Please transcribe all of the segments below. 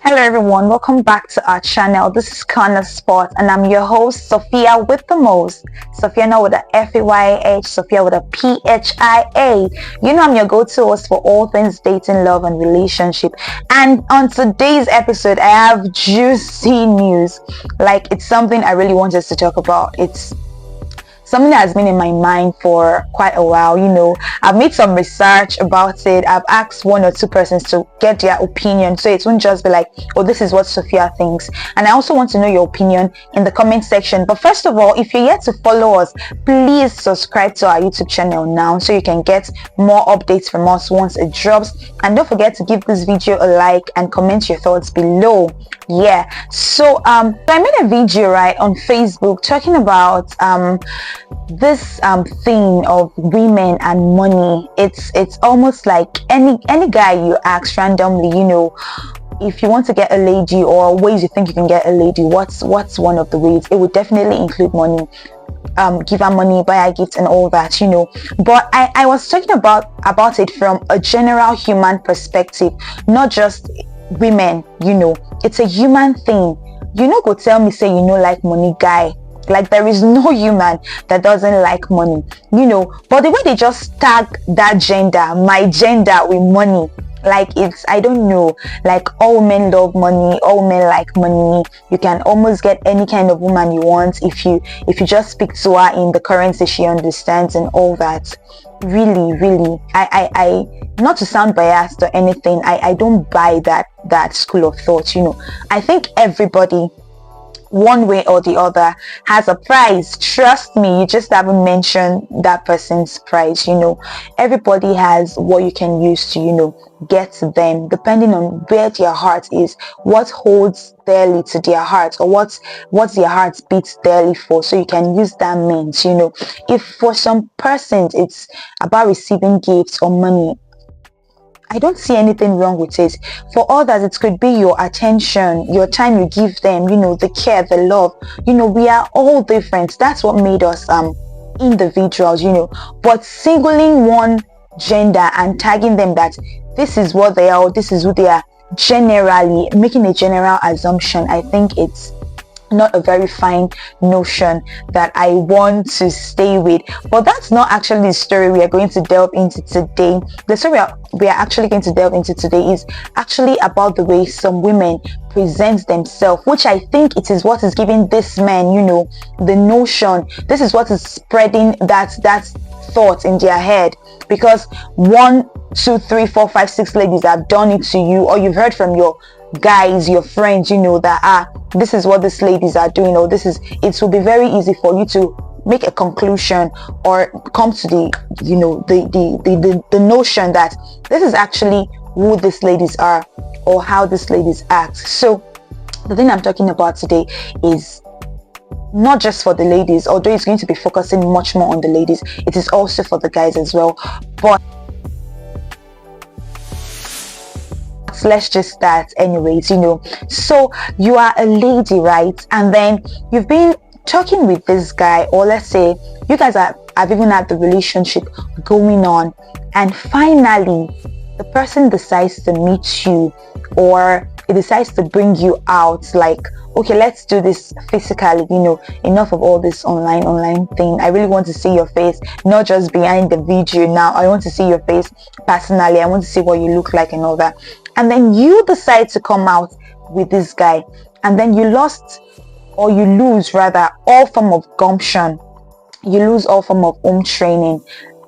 Hello everyone, welcome back to our channel. This is Corner Sport and I'm your host Sophia with the most. Sophia now with a F-A-Y-H, Sophia with a P-H-I-A. You know I'm your go-to host for all things dating, love and relationship. And on today's episode I have juicy news. Like it's something I really want us to talk about. It's something that has been in my mind for quite a while. I've made some research about it. I've asked one or two persons to get their opinion, so it won't just be like, oh, this is what Sophia thinks. And I also want to know your opinion in the comment section. But first of all, if you're yet to follow us, please subscribe to our YouTube channel now so you can get more updates from us once it drops. And don't forget to give this video a like and comment your thoughts below. So I made a video right on Facebook talking about this thing of women and money. It's almost like any guy you ask randomly, if you want to get a lady or ways you think you can get a lady, what's one of the ways? It would definitely include money. Give her money, buy her gifts and all that, but I was talking about it from a general human perspective, not just women. It's a human thing. Go tell me say like money guy. Like there is no human that doesn't like money, but the way they just tag that gender, my gender, with money, like it's, I don't know, like all men love money, all men like money. You can almost get any kind of woman you want if you just speak to her in the currency she understands and all that. Really, I not to sound biased or anything, I don't buy that school of thought. I think everybody, one way or the other, has a price. Trust me, you just haven't mentioned that person's price. Everybody has what you can use to get to them, depending on where their heart is, what holds dearly to their heart, or what their heart beats dearly for, so you can use that means. If for some persons it's about receiving gifts or money, I don't see anything wrong with it. For others, it could be your attention, your time you give them, the care, the love. We are all different. That's what made us individuals, but singling one gender and tagging them that this is what they are or this is who they are, generally making a general assumption, I think it's not a very fine notion that I want to stay with. But that's not actually the story we are going to delve into today. The story we are actually going to delve into today is actually about the way some women present themselves, which I think it is what is giving this man, the notion. This is what is spreading that thought in their head, because 1, 2, 3, 4, 5, 6 ladies have done it to you, or you've heard from your guys, your friends, that this is what these ladies are doing, or it will be very easy for you to make a conclusion or come to the notion that this is actually who these ladies are or how these ladies act. So the thing I'm talking about today is not just for the ladies, although it's going to be focusing much more on the ladies. It is also for the guys as well, but let's just start anyways. So you are a lady, right? And then you've been talking with this guy, or let's say you guys have even had the relationship going on, and finally the person decides to meet you, or it decides to bring you out, like, okay, let's do this physically, enough of all this online thing. I really want to see your face, not just behind the video. Now I want to see your face personally. I want to see what you look like and all that. And then you decide to come out with this guy, and then you lose rather all form of gumption. You lose all form of home training.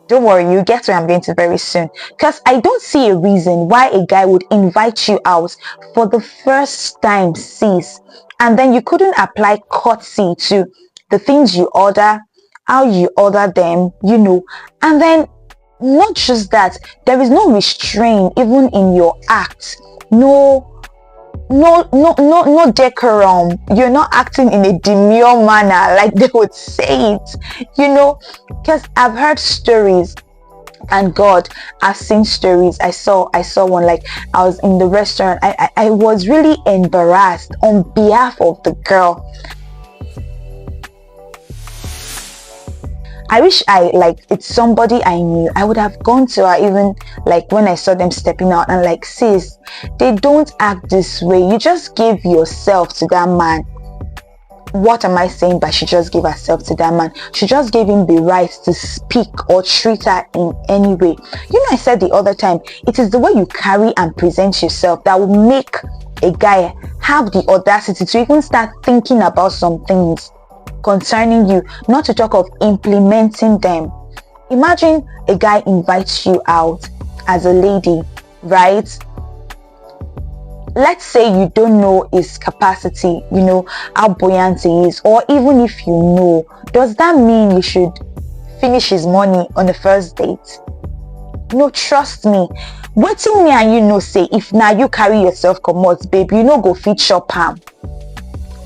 Don't worry, you get where I'm going to very soon, because I don't see a reason why a guy would invite you out for the first time, sis, and then you couldn't apply courtesy to the things you order, how you order them, and then not just that, there is no restraint even in your act. No decorum. You're not acting in a demure manner, like they would say it, because I've heard stories, and God, I've seen stories. I saw one, like I was in the restaurant. I was really embarrassed on behalf of the girl. I wish it's somebody I knew. I would have gone to her even like when I saw them stepping out and like, sis, they don't act this way. You just give yourself to that man. What am I saying by she just gave herself to that man? She just gave him the right to speak or treat her in any way. You know, I said the other time, it is the way you carry and present yourself that will make a guy have the audacity to even start thinking about some things concerning you, not to talk of implementing them. Imagine a guy invites you out as a lady, right? Let's say you don't know his capacity, you know, how buoyant he is, or even if you know, does that mean you should finish his money on the first date? No, trust me. Waiting me and you know, say, if now you carry yourself comot, babe, you know, go fit shop ham.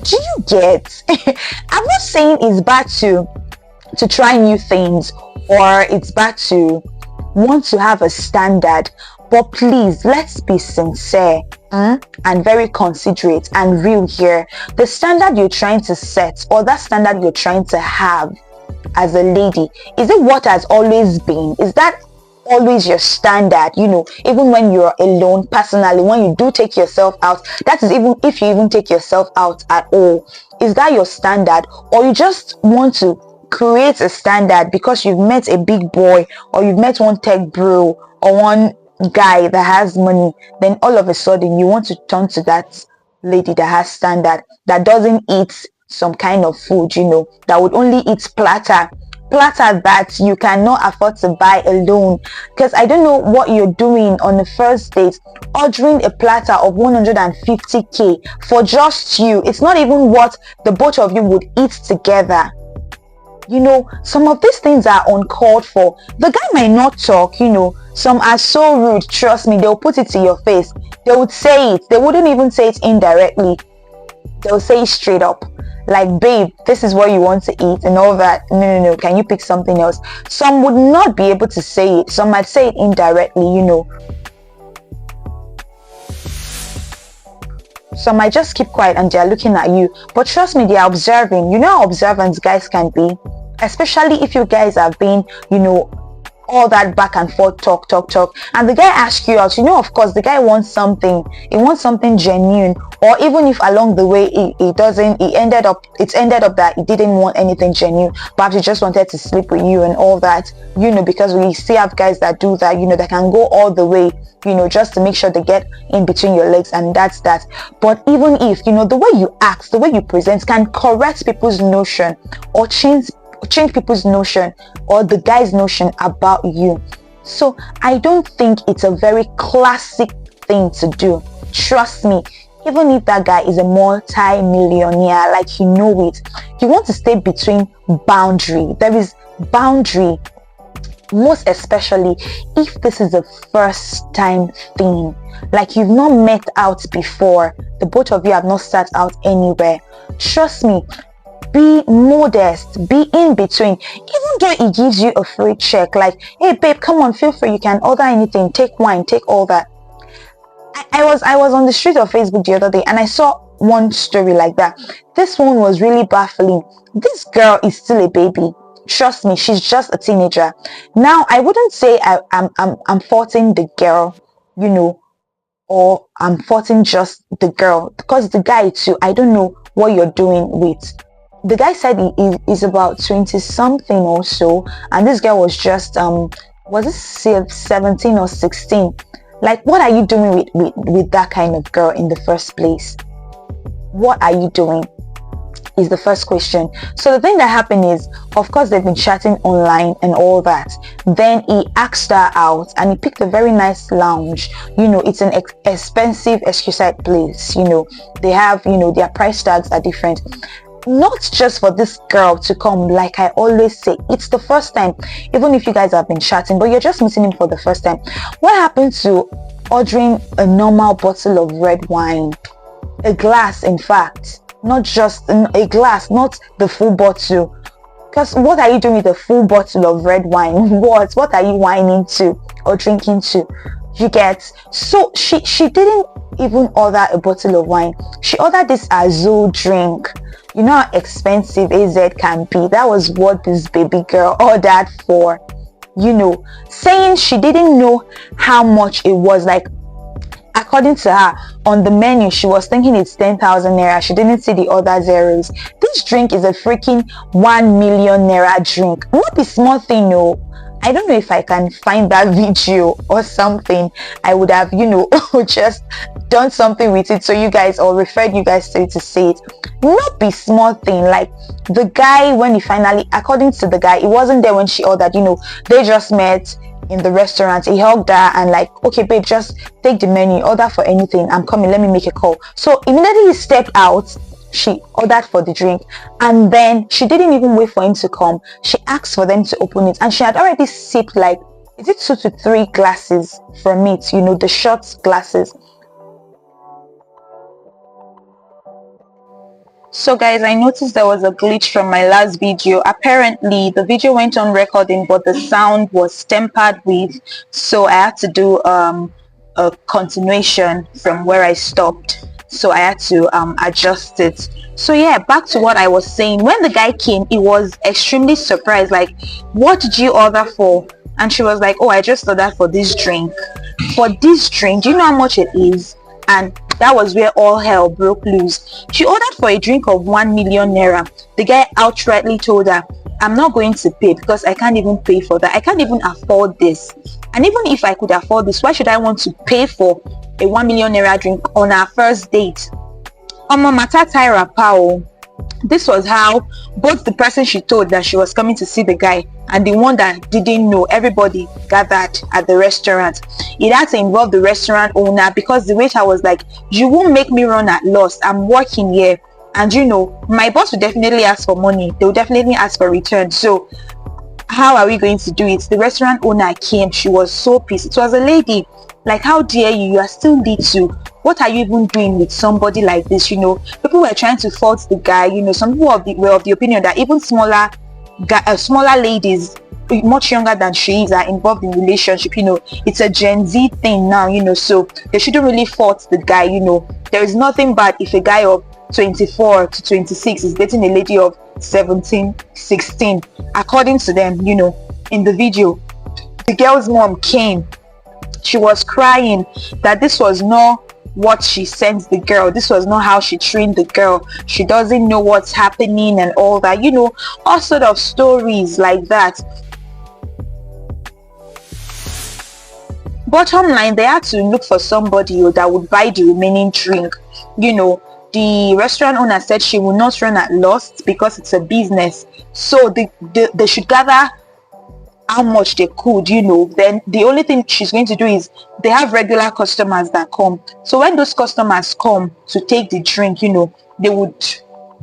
Do you get? I'm not saying it's bad to try new things, or it's bad to want to have a standard, but please, let's be sincere and very considerate and real here. The standard you're trying to set, or that standard you're trying to have as a lady, is it what has always been? Is that always your standard? You know, even when you're alone, personally, when you do take yourself out, that is, even if you even take yourself out at all, is that your standard? Or you just want to create a standard because you've met a big boy, or you've met one tech bro, or one guy that has money, then all of a sudden you want to turn to that lady that has standard, that doesn't eat some kind of food, you know, that would only eat platter that you cannot afford to buy alone. Because I don't know what you're doing on the first date, ordering a platter of 150k for just you. It's not even what the both of you would eat together. You know, some of these things are uncalled for. The guy might not talk, you know, some are so rude, trust me, they'll put it to your face. They would say it, they wouldn't even say it indirectly. They'll say it straight up. Like, babe, this is what you want to eat and all that. No, can you pick something else? Some would not be able to say it. Some might say it indirectly, you know. Some might just keep quiet and they're looking at you. But trust me, they're observing. You know how observant guys can be. Especially if you guys have been, you know, all that back and forth talk, and the guy asks you out, you know, of course the guy wants something. He wants something genuine. Or even if along the way it ended up that he didn't want anything genuine, perhaps he just wanted to sleep with you and all that, you know, because we still have guys that do that, you know, that can go all the way, you know, just to make sure they get in between your legs, and that's that. But even if, you know, the way you act, the way you present can correct people's notion or change people's notion, or the guy's notion about you. So I don't think it's a very classic thing to do. Trust me, even if that guy is a multi-millionaire, like, you know it, you want to stay between boundary. There is boundary, most especially if this is a first time thing, like you've not met out before, the both of you have not sat out anywhere. Trust me, be modest, be in between. Even though he gives you a free check, like, hey babe, come on, feel free, you can order anything, take wine, take all that. I was on the street of Facebook the other day and I saw one story like that. This one was really baffling. This girl is still a baby. Trust me, she's just a teenager. Now, I wouldn't say I'm faulting the girl, you know, or I'm faulting just the girl, because the guy too, I don't know what you're doing with. The guy said he is about 20 something or so, and this girl was just was it 17 or 16? Like, what are you doing with that kind of girl in the first place? What are you doing is the first question. So the thing that happened is, of course, they've been chatting online and all that. Then he asked her out and he picked a very nice lounge. You know, it's an expensive exquisite place. You know, they have, you know, their price tags are different. Not just for this girl to come, like I always say, it's the first time, even if you guys have been chatting, but you're just meeting him for the first time. What happened to ordering a normal bottle of red wine, a glass, in fact, not just a glass, not the full bottle? Because what are you doing with a full bottle of red wine? What are you whining to or drinking to? You get? So she didn't even order a bottle of wine. She ordered this Azul drink. You know how expensive AZ can be. That was what this baby girl ordered for, saying she didn't know how much it was. Like, according to her, on the menu, she was thinking it's 10,000 naira. She didn't see the other zeros. This drink is a freaking 1 million naira drink. Not a small thing, no. I don't know if I can find that video or something. I would have, just done something with it so you guys, or referred you guys to it to see it. Not be small thing. Like, the guy, when he finally, according to the guy, he wasn't there when she ordered, they just met in the restaurant. He hugged her and like, okay babe, just take the menu, order for anything, I'm coming, let me make a call. So immediately he stepped out, she ordered for the drink, and then she didn't even wait for him to come. She asked for them to open it, and she had already sipped like, is it 2 to 3 glasses from it, the shot glasses. So guys, I noticed there was a glitch from my last video. Apparently the video went on recording, but the sound was tempered with, so I had to do a continuation from where I stopped. So I had to adjust it. So yeah, back to what I was saying. When the guy came, he was extremely surprised, like, what did you order for? And she was like, oh, I just ordered for this drink. For this drink, do you know how much it is? And that was where all hell broke loose. She ordered for a drink of 1 million naira. The guy outrightly told her, I'm not going to pay because I can't even pay for that. I can't even afford this. And even if I could afford this, why should I want to pay for a 1 million naira drink on our first date? Omo mata Tyra Pao. This was how both the person she told that she was coming to see the guy and the one that didn't know, everybody gathered at the restaurant. It had to involve the restaurant owner, because the waiter was like, you won't make me run at loss, I'm working here, and my boss will definitely ask for money, they will definitely ask for return, so how are we going to do it? The restaurant owner came. She was so pissed. It was a lady. Like, how dare you? You are still little. What are you even doing with somebody like this? People were trying to fault the guy. Some people were of the opinion that even smaller ladies, much younger than she is, are involved in relationship. It's a Gen Z thing now. So they shouldn't really fault the guy. There is nothing bad if a guy of 24 to 26 is dating a lady of 17, 16. According to them, in the video, the girl's mom came. She was crying that this was not what she sent the girl. This was not how she trained the girl. She doesn't know what's happening and all that. All sort of stories like that. Bottom line, they had to look for somebody that would buy the remaining drink. The restaurant owner said she will not run at loss because it's a business. So they should gather how much they could, then the only thing she's going to do is, they have regular customers that come. So when those customers come to take the drink, they would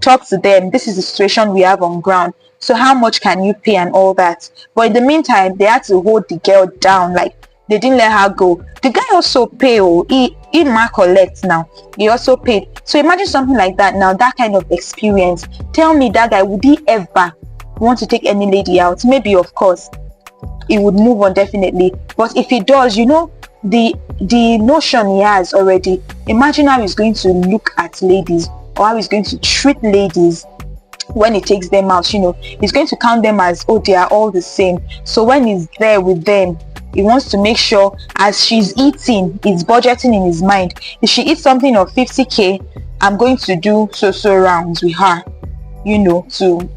talk to them. This is the situation we have on ground. So how much can you pay and all that? But in the meantime, they had to hold the girl down. Like, they didn't let her go. The guy also paid. He might collect now. He also paid. So imagine something like that now, that kind of experience. Tell me, that guy, would he ever want to take any lady out? Maybe, of course, he would move on definitely. But if he does, the notion he has already, imagine how he's going to look at ladies, or how he's going to treat ladies when he takes them out. He's going to count them as, oh, they are all the same. So when he's there with them, he wants to make sure, as she's eating, he's budgeting in his mind. If she eats something of 50k, I'm going to do so rounds with her, so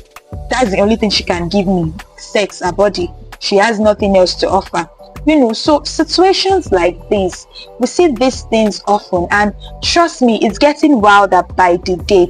that's the only thing she can give me, sex, her body. She has nothing else to offer. So situations like this, we see these things often, and trust me, it's getting wilder by the day.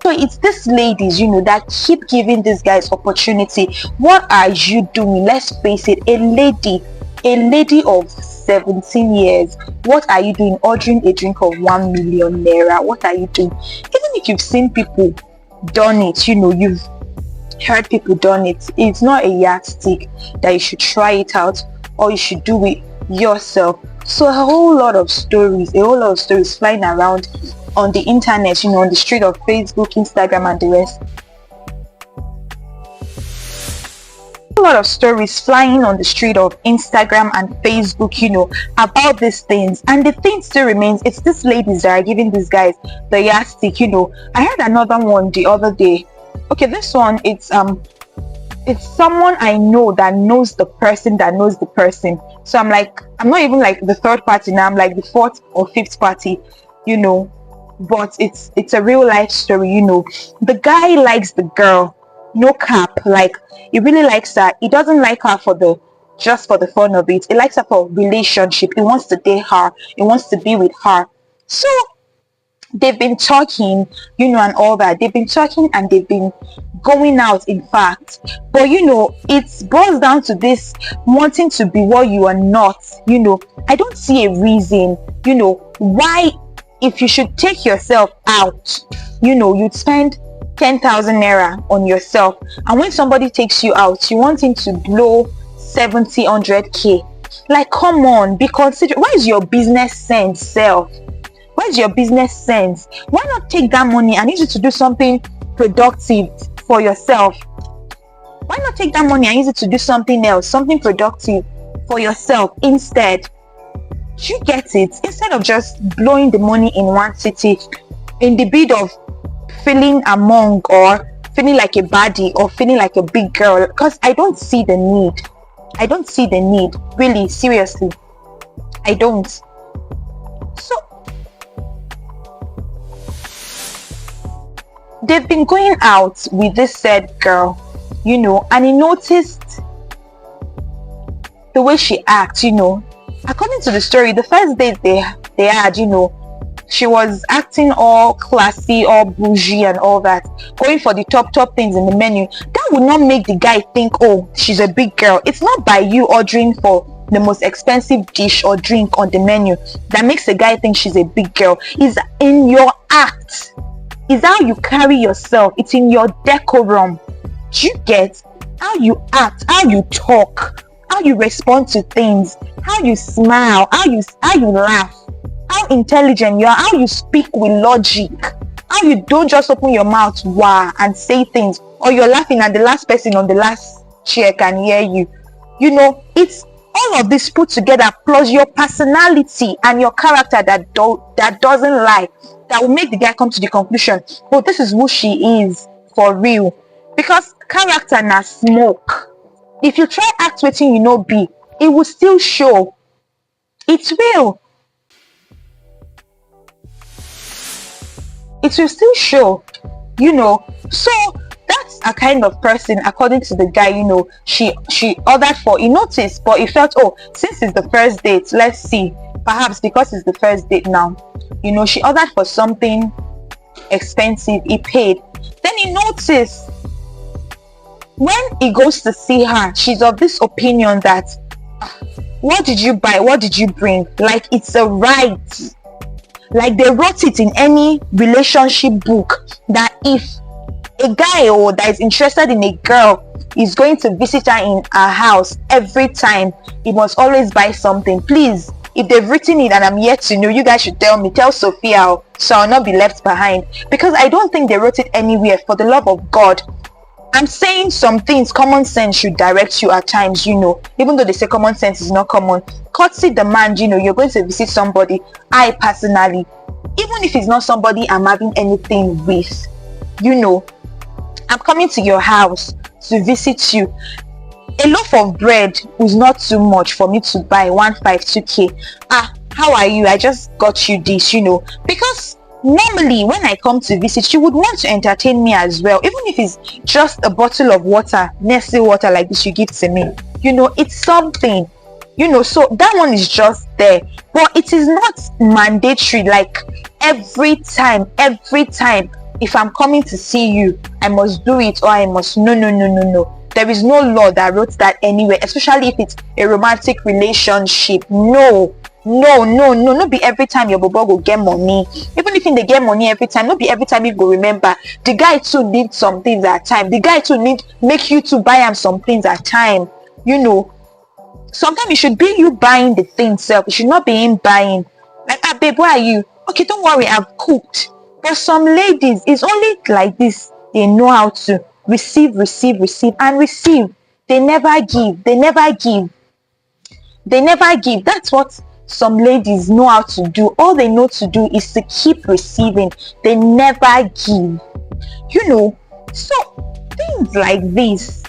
So it's these ladies, that keep giving these guys opportunity. What are you doing? Let's face it, a lady of 17 years, what are you doing ordering a drink of 1 million naira? What are you doing? Even if you've seen people done it, you've heard people done it, it's not a yardstick that you should try it out, or you should do it yourself. So a whole lot of stories flying around on the internet, on the street of Facebook, Instagram, and the rest. lot of stories flying on the street of Instagram and Facebook, about these things. And the thing still remains, it's these ladies that are giving these guys the yardstick. I heard another one the other day. Okay, this one, it's someone I know that knows the person that knows the person. So I'm not even like the third party now, I'm like the fourth or fifth party, but it's a real life story. The guy likes the girl, no cap, like he really likes her. He doesn't like her just for the fun of it. He likes her for relationship. He wants to date her, he wants to be with her. So they've been talking, and all that. They've been talking and they've been going out, in fact. But it boils down to this wanting to be what you are not. I don't see a reason, why, if you should take yourself out, you'd spend 10,000 naira on yourself, and when somebody takes you out, you want him to blow 70, 100k. Like, come on, be considerate. Why is your business sense self? Where's your business sense? Why not take that money and use it to do something productive for yourself? Why not take that money and use it to do something else, something productive for yourself instead? Do you get it? Instead of just blowing the money in one city in the bid of feeling among, or feeling like a baddie, or feeling like a big girl, because I don't see the need. I don't see the need, really, seriously. I don't. So they've been going out with this said girl, and he noticed the way she acts, according to the story. The first date they had, she was acting all classy, all bougie and all that, going for the top things in the menu. That would not make the guy think, oh, she's a big girl. It's not by you ordering for the most expensive dish or drink on the menu that makes a guy think she's a big girl. It's in your act. It's how you carry yourself. It's in your decorum. Do you get how you act, how you talk, how you respond to things, how you smile, how you laugh, how intelligent you are, how you speak with logic, how you don't just open your mouth and say things, or you're laughing and the last person on the last chair can hear you. It's all of this put together, plus your personality and your character that doesn't lie, that will make the guy come to the conclusion, oh, this is who she is for real. Because character na smoke. If you try act wetin be, it will still show. It will still show. So that's a kind of person, according to the guy. She ordered for, he noticed, but he felt, oh, since it's the first date, let's see, perhaps because it's the first date now, she ordered for something expensive. He paid. Then he noticed, when he goes to see her, she's of this opinion that, what did you buy, what did you bring, like it's a right, like they wrote it in any relationship book, that if a guy that is interested in a girl is going to visit her in her house every time, he must always buy something. Please, if they've written it and I'm yet to know, you guys should tell Sophia, so I'll not be left behind, because I don't think they wrote it anywhere. For the love of God, I'm saying some things, common sense should direct you at times, even though they say common sense is not common. Courtesy demand, you're going to visit somebody. I personally, even if it's not somebody I'm having anything with, I'm coming to your house to visit you. A loaf of bread is not too much for me to buy 152k. How are you? I just got you this, because normally when I come to visit, you would want to entertain me as well, even if it's just a bottle of water, Nestle water like this you give to me. It's something, so that one is just there, but it is not mandatory, like every time if I'm coming to see you, I must do it, or I must. No. There is no law that wrote that anywhere, especially if it's a romantic relationship. No, not be every time your bobo go get money. Even if they get money every time, not be every time you go remember. The guy too needs some things at time. The guy too need make you to buy him some things at time. Sometimes it should be you buying the thing self. It should not be him buying. Like, babe, where are you? Okay, don't worry, I've cooked. But some ladies, it's only like this. They know how to receive and receive. They never give. They never give. They never give. That's what some ladies know how to do. All they know to do is to keep receiving. They never give. So things like this.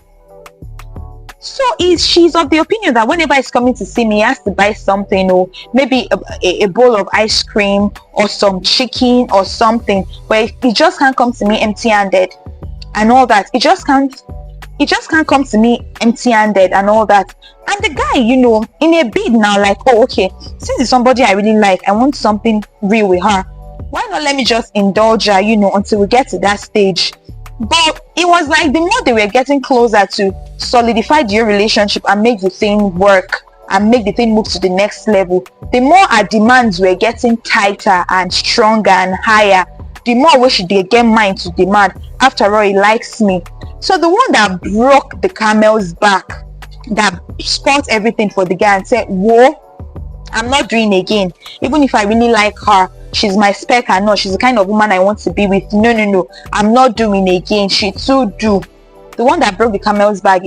So she's of the opinion that whenever he's coming to see me, he has to buy something, or maybe a bowl of ice cream or some chicken or something. But he just can't come to me empty-handed and all that. He just can't come to me empty-handed and all that. And the guy, in a bid now, like, oh, okay, since it's somebody I really like, I want something real with her. Why not let me just indulge her, until we get to that stage? But it was like the more they were getting closer to solidify their relationship and make the thing work and make the thing move to the next level, the more our demands were getting tighter and stronger and higher. The more we should get mine to demand. After all, he likes me. So the one that broke the camel's back, that spoiled everything for the guy and said, whoa, I'm not doing again. Even if I really like her, she's my spec or not, she's the kind of woman I want to be with. No, I'm not doing again. She too do. The one that broke the camel's back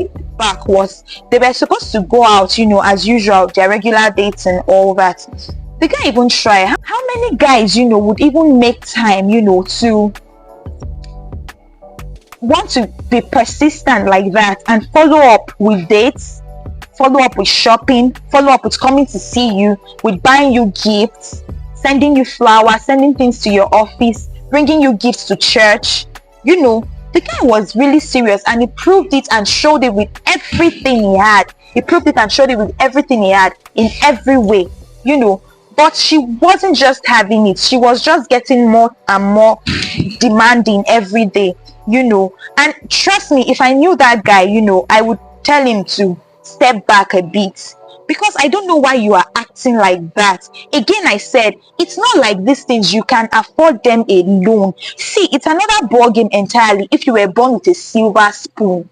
was, they were supposed to go out, as usual, their regular dates and all that. The guy even tried. How many guys, would even make time, to want to be persistent like that and follow up with dates, follow up with shopping, follow up with coming to see you, with buying you gifts, sending you flowers, sending things to your office, bringing you gifts to church. The guy was really serious, and he proved it and showed it with everything he had. He proved it and showed it with everything he had in every way, But she wasn't just having it. She was just getting more and more demanding every day, And trust me, if I knew that guy, I would tell him to step back a bit, because I don't know why you are acting like that. Again, I said, it's not like these things, you can afford them alone. See, it's another ball game entirely if you were born with a silver spoon.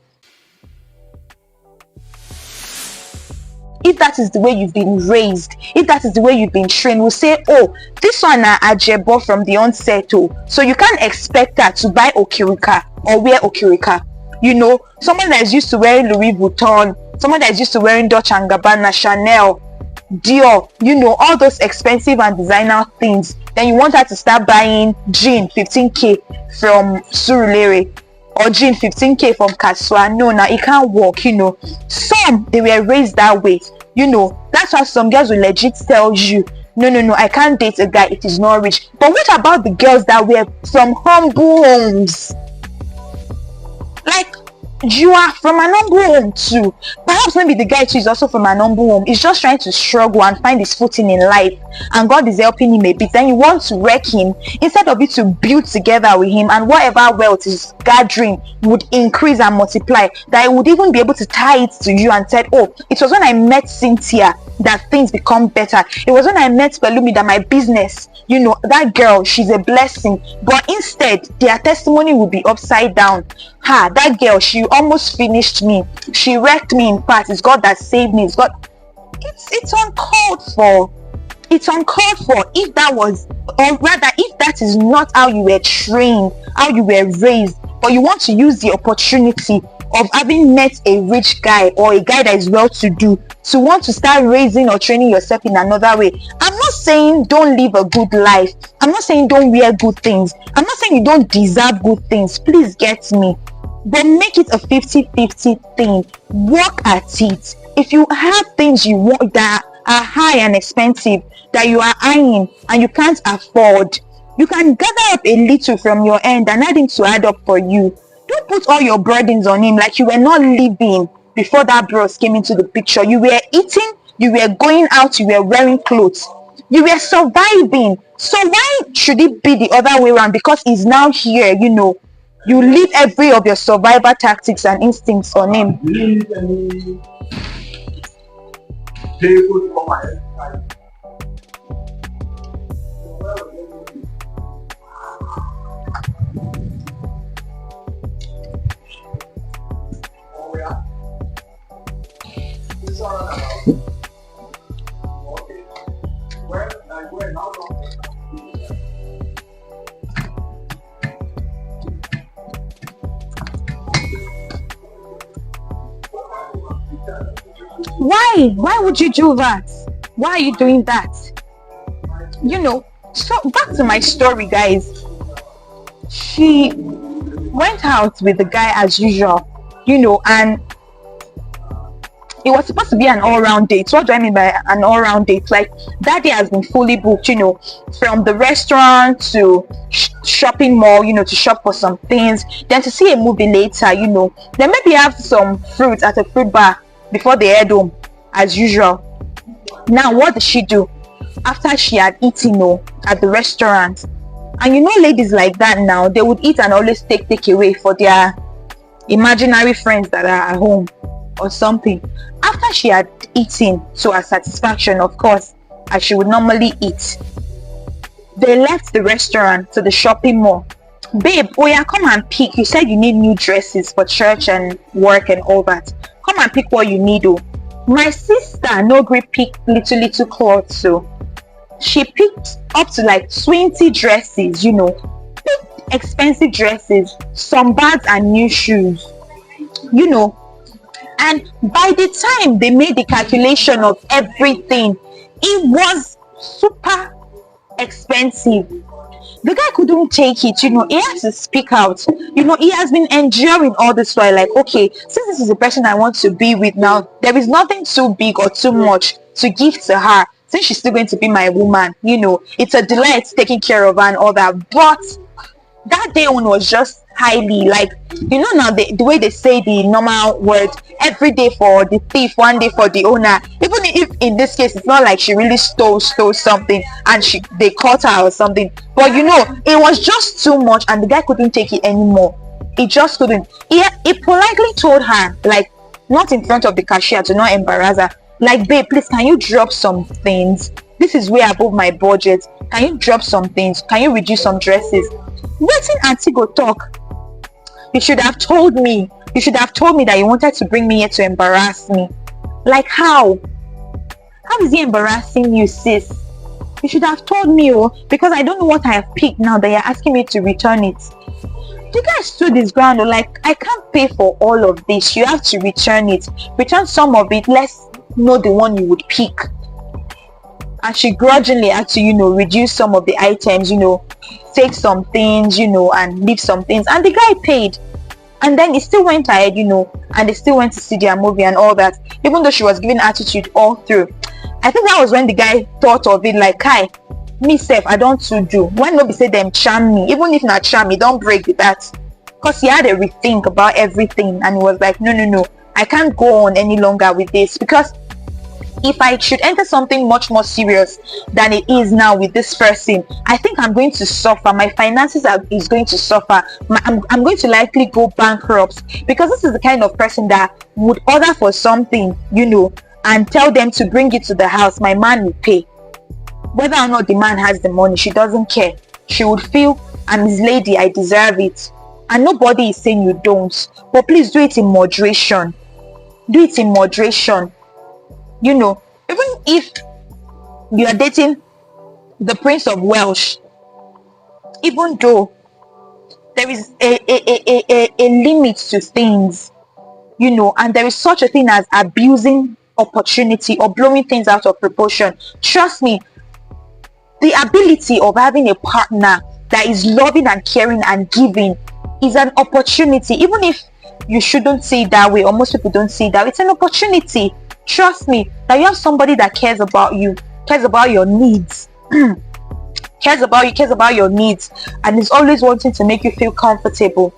If that is the way you've been raised, if that is the way you've been trained, we'll say, oh, this one are Ajebo from the onset, so you can't expect her to buy Okirika or wear Okirika. Someone that is used to wearing Louis Vuitton, someone that is used to wearing Dolce & Gabbana, Chanel, Dior, all those expensive and designer things. Then you want her to start buying jean 15k from Surulere or jean 15k from Kaswa. No, now it can't work. Some, they were raised that way. That's why some girls will legit tell you, no, I can't date a guy if he's not rich. But what about the girls that were from humble homes? Like, you are from an humble home too. Perhaps maybe the guy too is also from an humble home. He's just trying to struggle and find his footing in life, and God is helping him a bit. Then you want to wreck him instead of it to build together with him, and whatever wealth is gathering would increase and multiply. That I would even be able to tie it to you and said, oh, it was when I met Cynthia that things become better. It was when I met Pelumi that my business, that girl, she's a blessing. But instead, their testimony will be upside down. That girl, she almost finished me. She wrecked me in parts. It's God that saved me. It's uncalled for. It's uncalled for. If that was, or rather, if that is not how you were trained, how you were raised, but you want to use the opportunity of having met a rich guy or a guy that is well-to-do to want to start raising or training yourself in another way. I'm not saying don't live a good life. I'm not saying don't wear good things. I'm not saying you don't deserve good things. Please get me. But make it a 50-50 thing. Work at it. If you have things you want that are high and expensive that you are eyeing and you can't afford, you can gather up a little from your end and add him to add up for you. Don't put all your burdens on him like you were not living before that bros came into the picture. You were eating, you were going out, you were wearing clothes. You were surviving. So why should it be the other way around? Because he's now here, you leave every of your survival tactics and instincts on him. Why would you do that? Why are you doing that? So back to my story, guys. She went out with the guy as usual, and it was supposed to be an all-round date. What do I mean by an all-round date? Like, that day has been fully booked, from the restaurant to shopping mall, to shop for some things, then to see a movie later, then maybe have some fruit at a fruit bar before they head home as usual. Now, what did she do after she had eaten at the restaurant? And ladies like that now, they would eat and always take away for their imaginary friends that are at home or something. After she had eaten to her satisfaction, of course, as she would normally eat, they left the restaurant to the shopping mall. Babe, oh yeah, come and pick. You said you need new dresses for church and work and all that. Come and pick what you need. My sister no gree pick little clothes, so she picked up to like 20 dresses, big expensive dresses, some bags and new shoes, and by the time they made the calculation of everything, it was super expensive. The guy couldn't take it, he has to speak out. He has been enduring all this while, like, okay, since this is the person I want to be with now, there is nothing too big or too much to give to her, since she's still going to be my woman. It's a delight taking care of her and all that. But that day one was just highly, like, now the way they say the normal word, every day for the thief, one day for the owner. Even if in this case it's not like she really stole something and they caught her or something, but it was just too much and the guy couldn't take it anymore. He just couldn't. He politely told her, like, not in front of the cashier to not embarrass her, like, babe, please, can you drop some things? This is way above my budget. Can you drop some things? Can you reduce some dresses? Waiting auntie go talk. You should have told me. You should have told me that you wanted to bring me here to embarrass me. Like, how? How is he embarrassing you, sis? You should have told me, because I don't know what I have picked now that you're asking me to return it. The guy stood his ground, like, I can't pay for all of this. You have to return it. Return some of it. Let's know the one you would pick. And she grudgingly had to, reduce some of the items, take some things, and leave some things. And the guy paid. And then he still went ahead, and they still went to see their movie and all that, even though she was giving attitude all through. I think that was when the guy thought of it, like, hi, me self, I don't to do. Why not be say them charm me? Even if not charm me, don't break with that. Because he had a rethink about everything, and he was like, no, I can't go on any longer with this, because if I should enter something much more serious than it is now with this person, I think I'm going to suffer. My finances is going to suffer. I'm going to likely go bankrupt, because this is the kind of person that would order for something, and tell them to bring it to the house. My man will pay. Whether or not the man has the money, she doesn't care. She would feel, I'm his lady, I deserve it. And nobody is saying you don't. But please do it in moderation. Do it in moderation. Even if you are dating the Prince of Welsh, even though there is a limit to things, and there is such a thing as abusing opportunity or blowing things out of proportion. Trust me, the ability of having a partner that is loving and caring and giving is an opportunity. Even if you shouldn't see it that way, or most people don't see it that way, it's an opportunity. Trust me, that you have somebody that cares about you, cares about your needs, cares about your needs, and is always wanting to make you feel comfortable.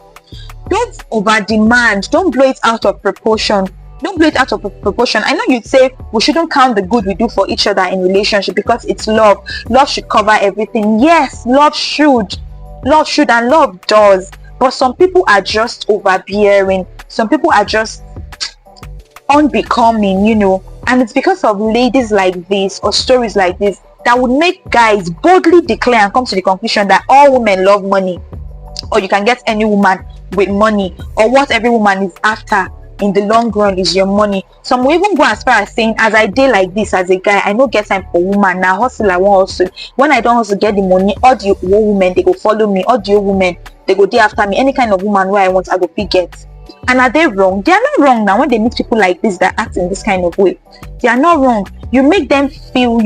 Don't over demand. Don't blow it out of proportion. I know you'd say we shouldn't count the good we do for each other in relationship, because it's love. Love should cover everything. Yes, love should, and love does. But some people are just overbearing. Some people are just unbecoming, and it's because of ladies like this or stories like this that would make guys boldly declare and come to the conclusion that all women love money, or you can get any woman with money, or what every woman is after in the long run is your money. Some will even go as far as saying, as I did like this as a guy, I no get time for woman. Now hustle, I won't hustle. When I don't hustle, get the money, all the women they go follow me, all the women they go there after me. Any kind of woman where I want, I go pick get. And are they wrong? They are not wrong now when they meet people like this that act in this kind of way. They are not wrong. You make them feel,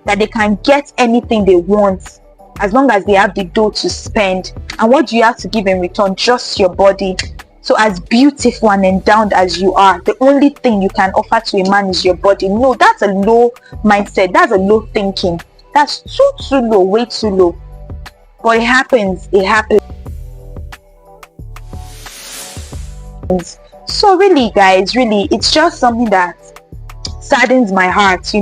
that they can get anything they want as long as they have the dough to spend. And what do you have to give in return? Just your body. So as beautiful and endowed as you are, the only thing you can offer to a man is your body. No, that's a low mindset. That's a low thinking. That's too low, way too low. But it happens. So really, guys, it's just something that saddens my heart,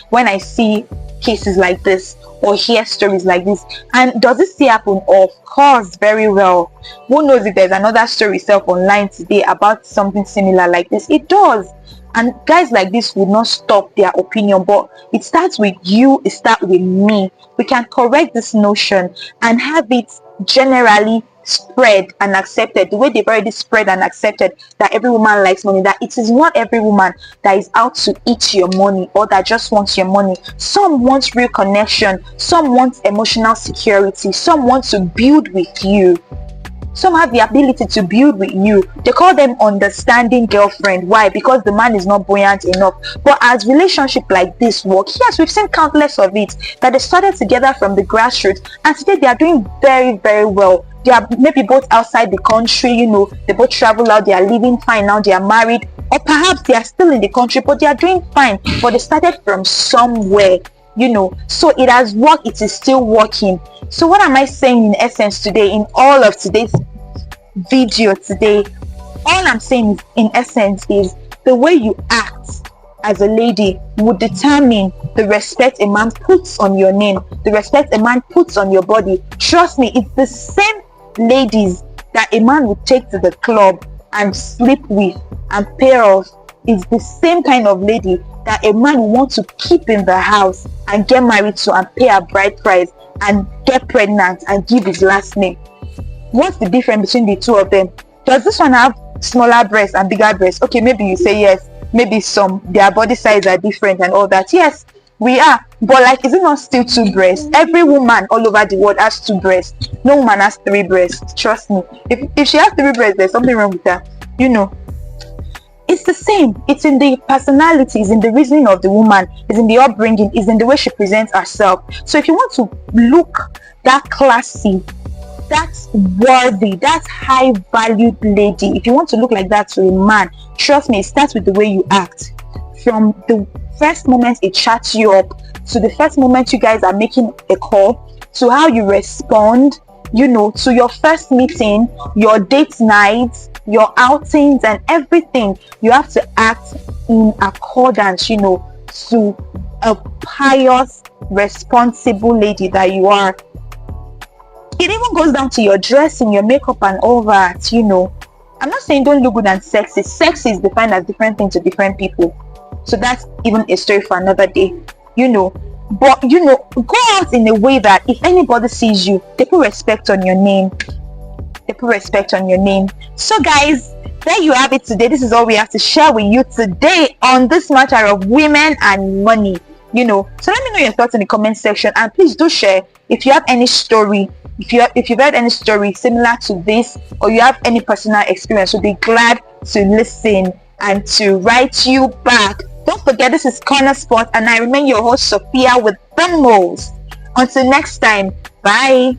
when I see cases like this or hear stories like this. And does it still happen? Of course, very well. Who knows if there's another story self online today about something similar like this? It does. And guys like this would not stop their opinion, but it starts with you, it starts with me. We can correct this notion and have it generally spread and accepted the way they've already spread and accepted that every woman likes money, that it is not every woman that is out to eat your money or that just wants your money. Some want real connection, some want emotional security, some want to build with you, some have the ability to build with you. They call them understanding girlfriend. Why? Because the man is not buoyant enough. But as relationship like this work, yes, we've seen countless of it, that they started together from the grassroots and today they are doing very, very well. They are maybe both outside the country, they both travel out, they are living fine now, they are married, or perhaps they are still in the country, but they are doing fine. But they started from somewhere, so it has worked, it is still working. So what am I saying in essence today, in all of today's video today? All I'm saying in essence is the way you act as a lady would determine the respect a man puts on your name, the respect a man puts on your body. Trust me, it's the same ladies that a man would take to the club and sleep with and pay off. Is the same kind of lady that a man will want to keep in the house and get married to and pay a bride price and get pregnant and give his last name. What's the difference between the two of them? Does this one have smaller breasts and bigger breasts? Okay, maybe you say yes. Maybe their body size are different and all that. Yes, we are. But is it not still 2 breasts? Every woman all over the world has 2 breasts. No woman has 3 breasts. Trust me. If she has 3 breasts, there's something wrong with her. It's the same. It's in the personality, it's in the reasoning of the woman, it's in the upbringing, it's in the way she presents herself. So if you want to look that classy, that's worthy, that's high valued lady, if you want to look like that to a man, trust me, it starts with the way you act. From the first moment it chats you up, to the first moment you guys are making a call, to how you respond, to your first meeting, your date nights, your outings and everything. You have to act in accordance, to a pious, responsible lady that you are. It even goes down to your dressing, your makeup and all that, I'm not saying don't look good and sexy. Sexy is defined as different things to different people. So that's even a story for another day, But, go out in a way that if anybody sees you, they put respect on your name. So guys, there you have it today. This is all we have to share with you today on this matter of women and money. So let me know your thoughts in the comment section, and please do share if you have any story, if you've heard any story similar to this, or you have any personal experience. We'll be glad to listen and to write you back. Don't forget, this is Corner Sport and I remain your host Sophia with the most. Until next time, bye.